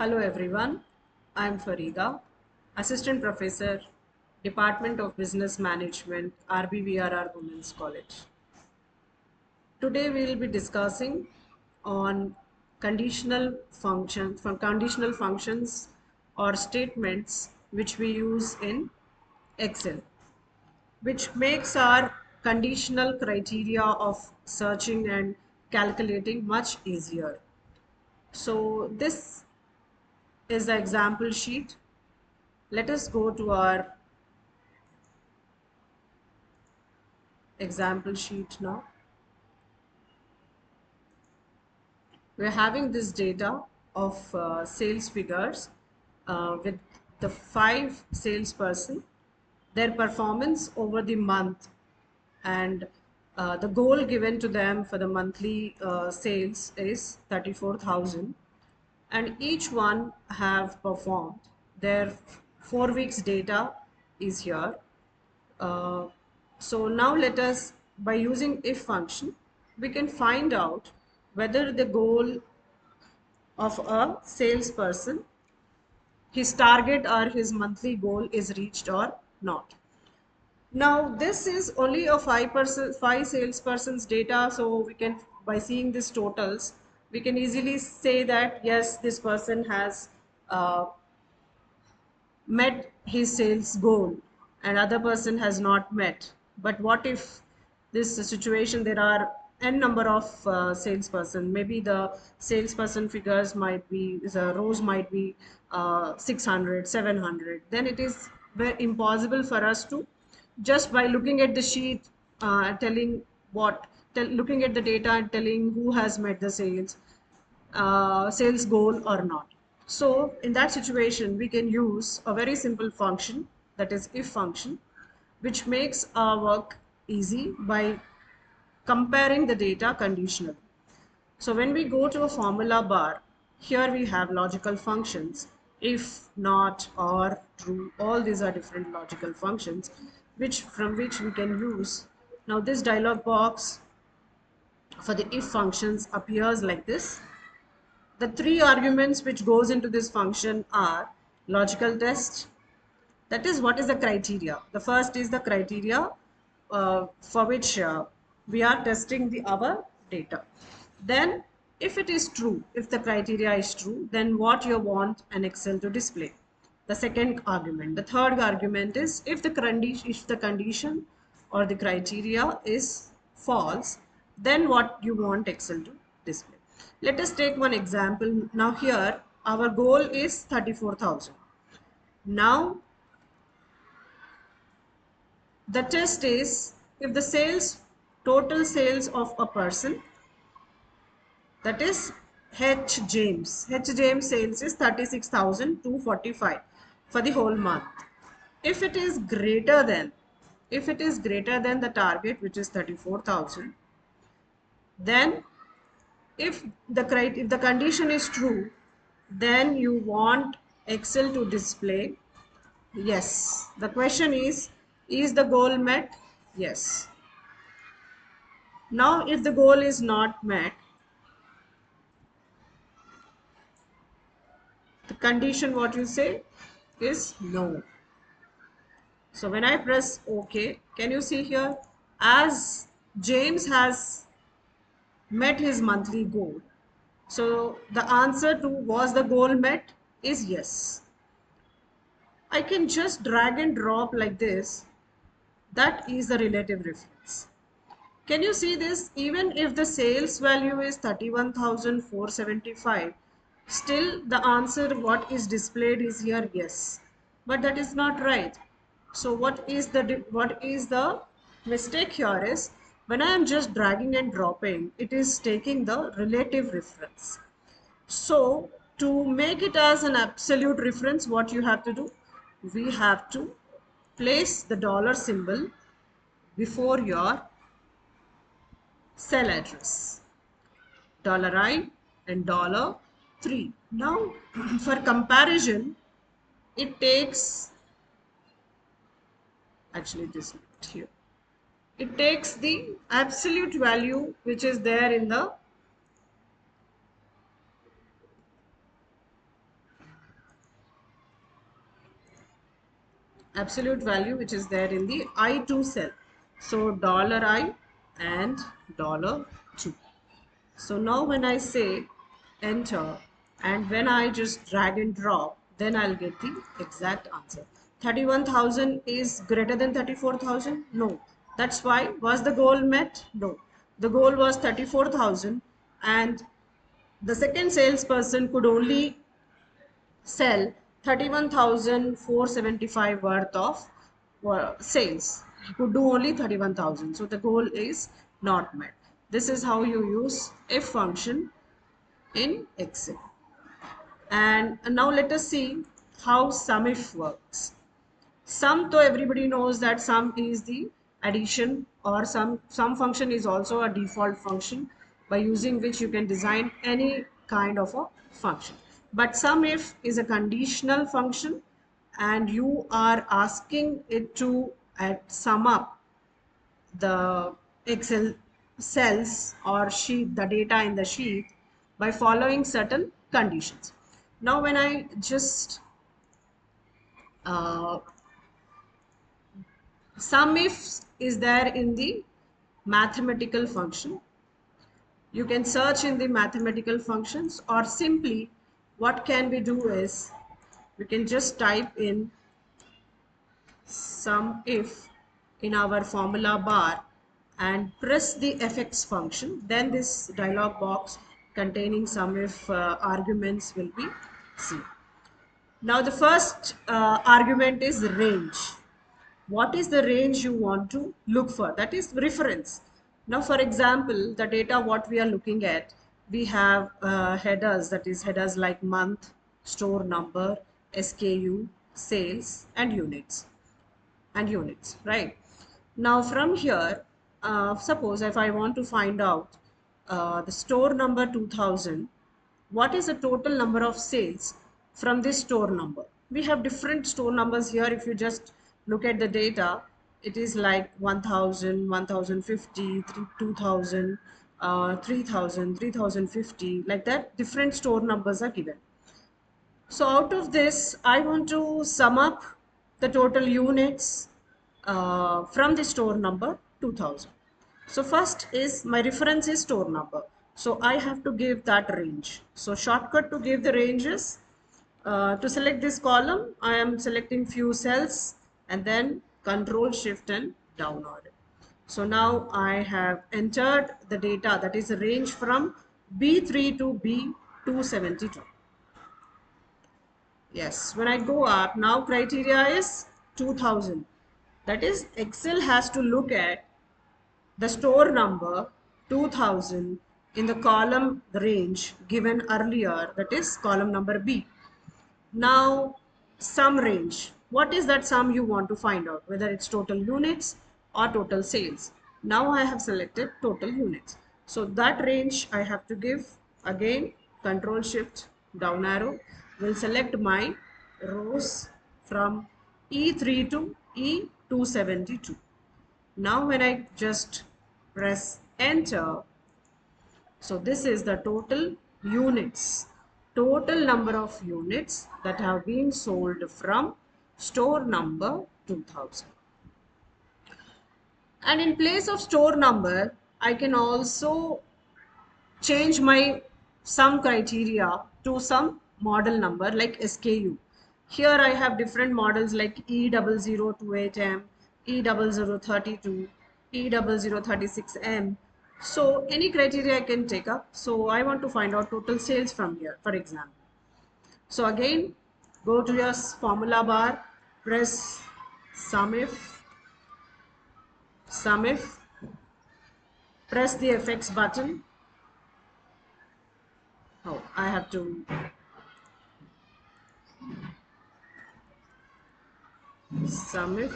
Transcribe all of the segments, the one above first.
Hello everyone, I am Farida, Assistant Professor, Department of Business Management, RBVRR Women's College. Today we will be discussing on conditional functions or statements which we use in Excel, which makes our conditional criteria of searching and calculating much easier. So this is the example sheet. Let us go to our example sheet now. We're having this data of sales figures with the 5 salesperson, their performance over the month, and the goal given to them for the monthly sales is 34,000, and each one have performed. Their 4 weeks data is here. Uh, so now let us, by using if function, we can find out whether the goal of a salesperson, his target or his monthly goal is reached or not. Now this is only a 5 salespersons data, so we can, by seeing these totals, we can easily say that yes, this person has uh, met his sales goal and other person has not met. But what if this situation, there are n number of salesperson, maybe the salesperson figures might be, the rows might be 600, 700, then it is very impossible for us to, just by looking at the sheet, telling looking at the data and telling who has met the sales goal or not. So in that situation, we can use a very simple function, that is if function, which makes our work easy by comparing the data conditionally. So when we go to a formula bar, here we have logical functions, if, not, or, true. All these are different logical functions from which we can use. Now this dialog box for the if functions appears like this. The 3 arguments which goes into this function are logical test. That is, what is the criteria? The first is the criteria for which we are testing our data. Then, if it is true, if the criteria is true, then what you want an Excel to display. The second argument. The third argument is if the condition or the criteria is false, then what you want Excel to display. Let us take one example. Now here our goal is 34,000. Now the test is if the total sales of a person, that is H James sales is 36,245 for the whole month. If it is greater than, the target, which is 34,000, then if the condition is true, then you want Excel to display yes. The question is the goal met? Yes. Now if the goal is not met, the condition, what you say, is no. So when I press OK, can you see here, as James has met his monthly goal, so the answer to was the goal met is yes. I can just drag and drop like this. That is the relative reference. Can you see this? Even if the sales value is 31,475, still the answer what is displayed is here yes. But that is not right. So what is the mistake here is, when I am just dragging and dropping, it is taking the relative reference. So to make it as an absolute reference, what you have to do? We have to place the dollar symbol before your cell address, $I and $3. Now for comparison, it takes, actually this here, it takes the absolute value which is there in the absolute value which is there in the I2 cell. So $I and $2. So now when I say enter and when I just drag and drop, then I'll get the exact answer. 31,000 is greater than 34,000? No. That's why. Was the goal met? No. The goal was 34,000 and the second salesperson could only sell 31,475 worth of sales. He could do only 31,000. So the goal is not met. This is how you use if function in Excel. And now let us see how SUMIF works. Sum, though everybody knows that sum is the addition, or sum function is also a default function by using which you can design any kind of a function. But SUMIF is a conditional function and you are asking it to sum up the Excel cells or sheet, the data in the sheet, by following certain conditions. Now when I just uh, sum if is there in the mathematical function. You can search in the mathematical functions, or simply what can we do is we can just type in sum if in our formula bar and press the fx function. Then this dialog box containing sum if arguments will be seen. Now the first argument is range. What is the range you want to look for? That is reference. Now for example, the data what we are looking at, we have headers, that is headers like month, store number, SKU, sales and units, right? Now from here, suppose if I want to find out the store number 2000, what is the total number of sales from this store number? We have different store numbers here. If you just look at the data, it is like 1000, 1050, 2000, 3000, 3050, like that. Different store numbers are given. So out of this, I want to sum up the total units from the store number 2000. So first is my reference is store number. So I have to give that range. So shortcut to give the ranges, to select this column, I am selecting few cells and then Control Shift and down order. So now I have entered the data, that is a range from B3 to B272. Yes, when I go up, now criteria is 2000. That is, Excel has to look at the store number 2000 in the column range given earlier, that is column number B. Now, sum range. What is that sum you want to find out? Whether it's total units or total sales. Now I have selected total units. So that range I have to give again Control Shift down arrow will select my rows from E3 to E272. Now when I just press enter, so this is the total units, total number of units that have been sold from store number 2000. And in place of store number, I can also change my some criteria to some model number like SKU. Here I have different models like E0028M, E0032, E0036M. So any criteria I can take up. So I want to find out total sales from here, for example. So again, go to your formula bar, press SUMIF, press the FX button. Oh, I have to SUMIF,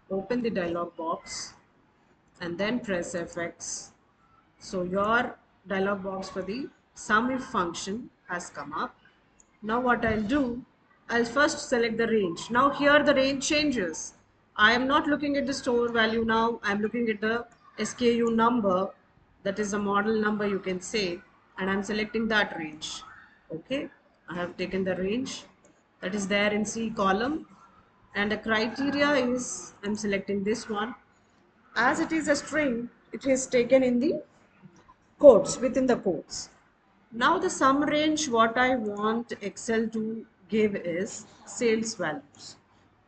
open the dialog box and then press FX. So your dialog box for the SUMIF function has come up. Now what I'll do, I'll first select the range. Now here the range changes. I am not looking at the store value now. I'm looking at the SKU number, that is a model number you can say, and I'm selecting that range. Okay, I have taken the range that is there in C column. And the criteria is, I'm selecting this one. As it is a string, it is taken in the quotes, within the quotes. Now the sum range, what I want Excel to give is sales values.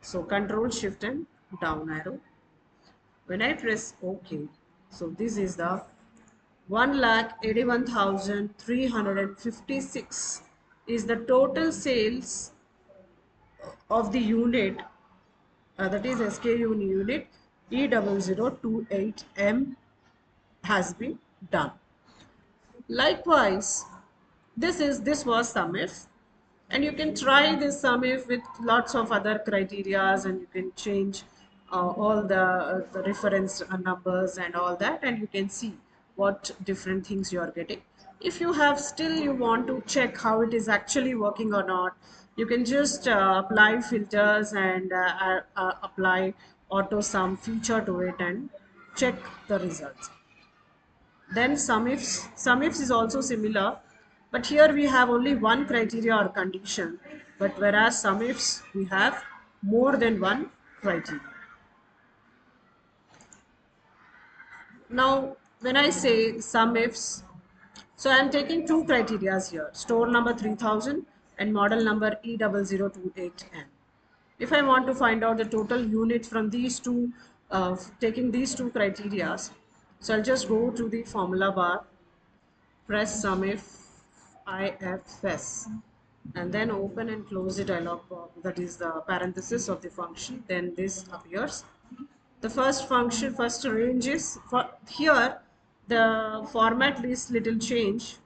So Control Shift and down arrow. When I press OK, so this is the 1,81,356 is the total sales of the unit, that is SKU unit E0028M has been done. Likewise, this was SUMIF, and you can try this SUMIF with lots of other criterias, and you can change all the reference numbers and all that, and you can see what different things you are getting. If you have still you want to check how it is actually working or not, you can just apply filters and apply auto sum feature to it and check the results. Then sum ifs is also similar, but here we have only one criteria or condition, but whereas sum ifs we have more than one criteria. Now, when I say sum ifs, so I am taking two criteria here, store number 3000 and model number E0028N. If I want to find out the total units from these two, taking these two criteria, so I'll just go to the formula bar, press sum ifs, and then open and close the dialog box, that is the parenthesis of the function. Then this appears. The first function, first range is for here. The format list little change.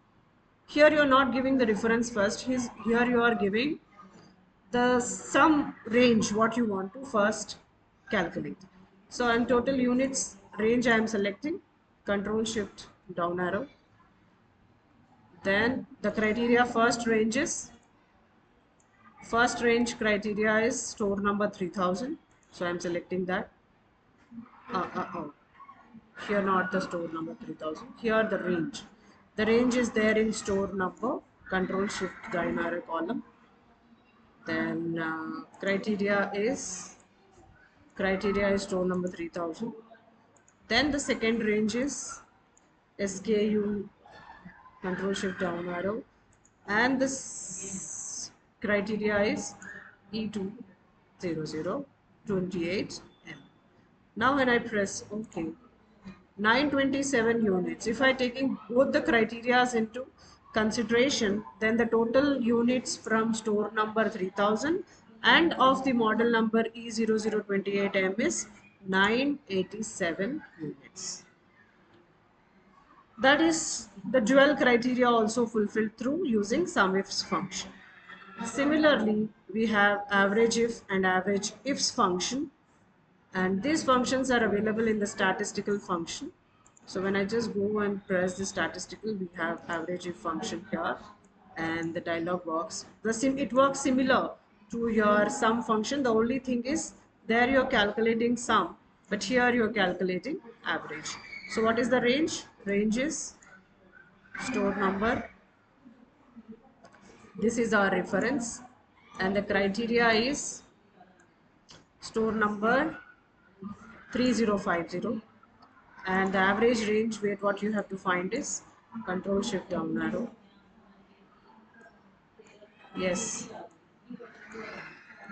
Here you are not giving the reference first. Here you are giving the sum range what you want to first calculate. So I'm total units range I am selecting. Control Shift down arrow. Then the criteria first range criteria is store number 3000. So I'm selecting that. Oh. Here not the store number 3000. Here the range. The range is there in store number. Control Shift down arrow column. Then criteria is store number 3000. Then the second range is SKU, Control Shift down arrow, and this criteria is E20028M. Now when I press OK, 927 units. If I taking both the criterias into consideration, then the total units from store number 3000 and of the model number E0028M is 987 units. That is the dual criteria also fulfilled through using SUMIFS function. Similarly, we have average if and average ifs function, and these functions are available in the statistical function. So when I just go and press the statistical, we have average if function here and the dialog box. It works similar to your sum function. The only thing is there you're calculating sum, but here you're calculating average. So what is the range? Range is store number. This is our reference, and the criteria is store number 3050, and the average range where what you have to find is Control Shift down arrow. Yes.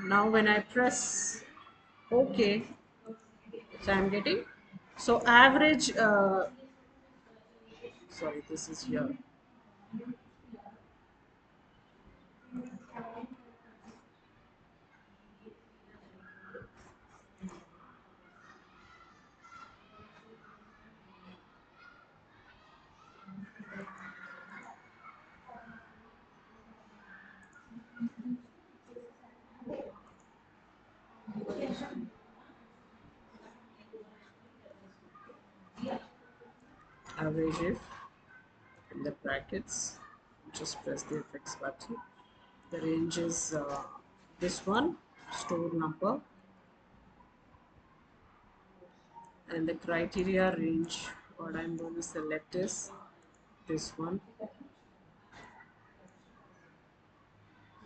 Now when I press OK, so I'm getting, so average, sorry, this is here. Average if in the brackets, just press the FX button. The range is this one, store number, and the criteria range what I'm going to select is this one.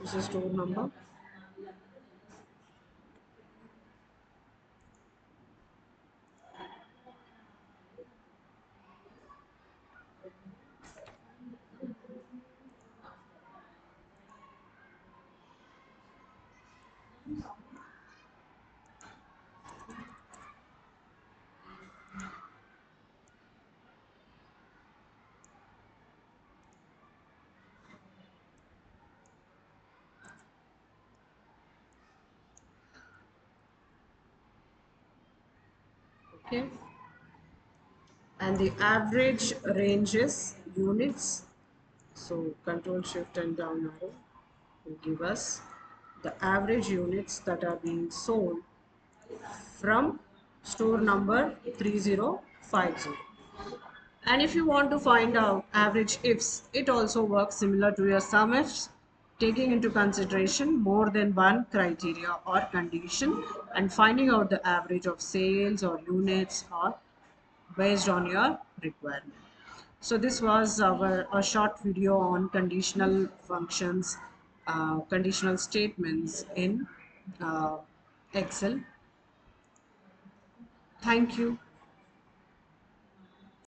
This is store number. Okay, and the average range is units. So Control Shift and down arrow will give us the average units that are being sold from store number 3050. And if you want to find out average ifs, it also works similar to your sum ifs, taking into consideration more than one criteria or condition and finding out the average of sales or units or based on your requirement. So this was our a short video on conditional functions, conditional statements in Excel. Thank you.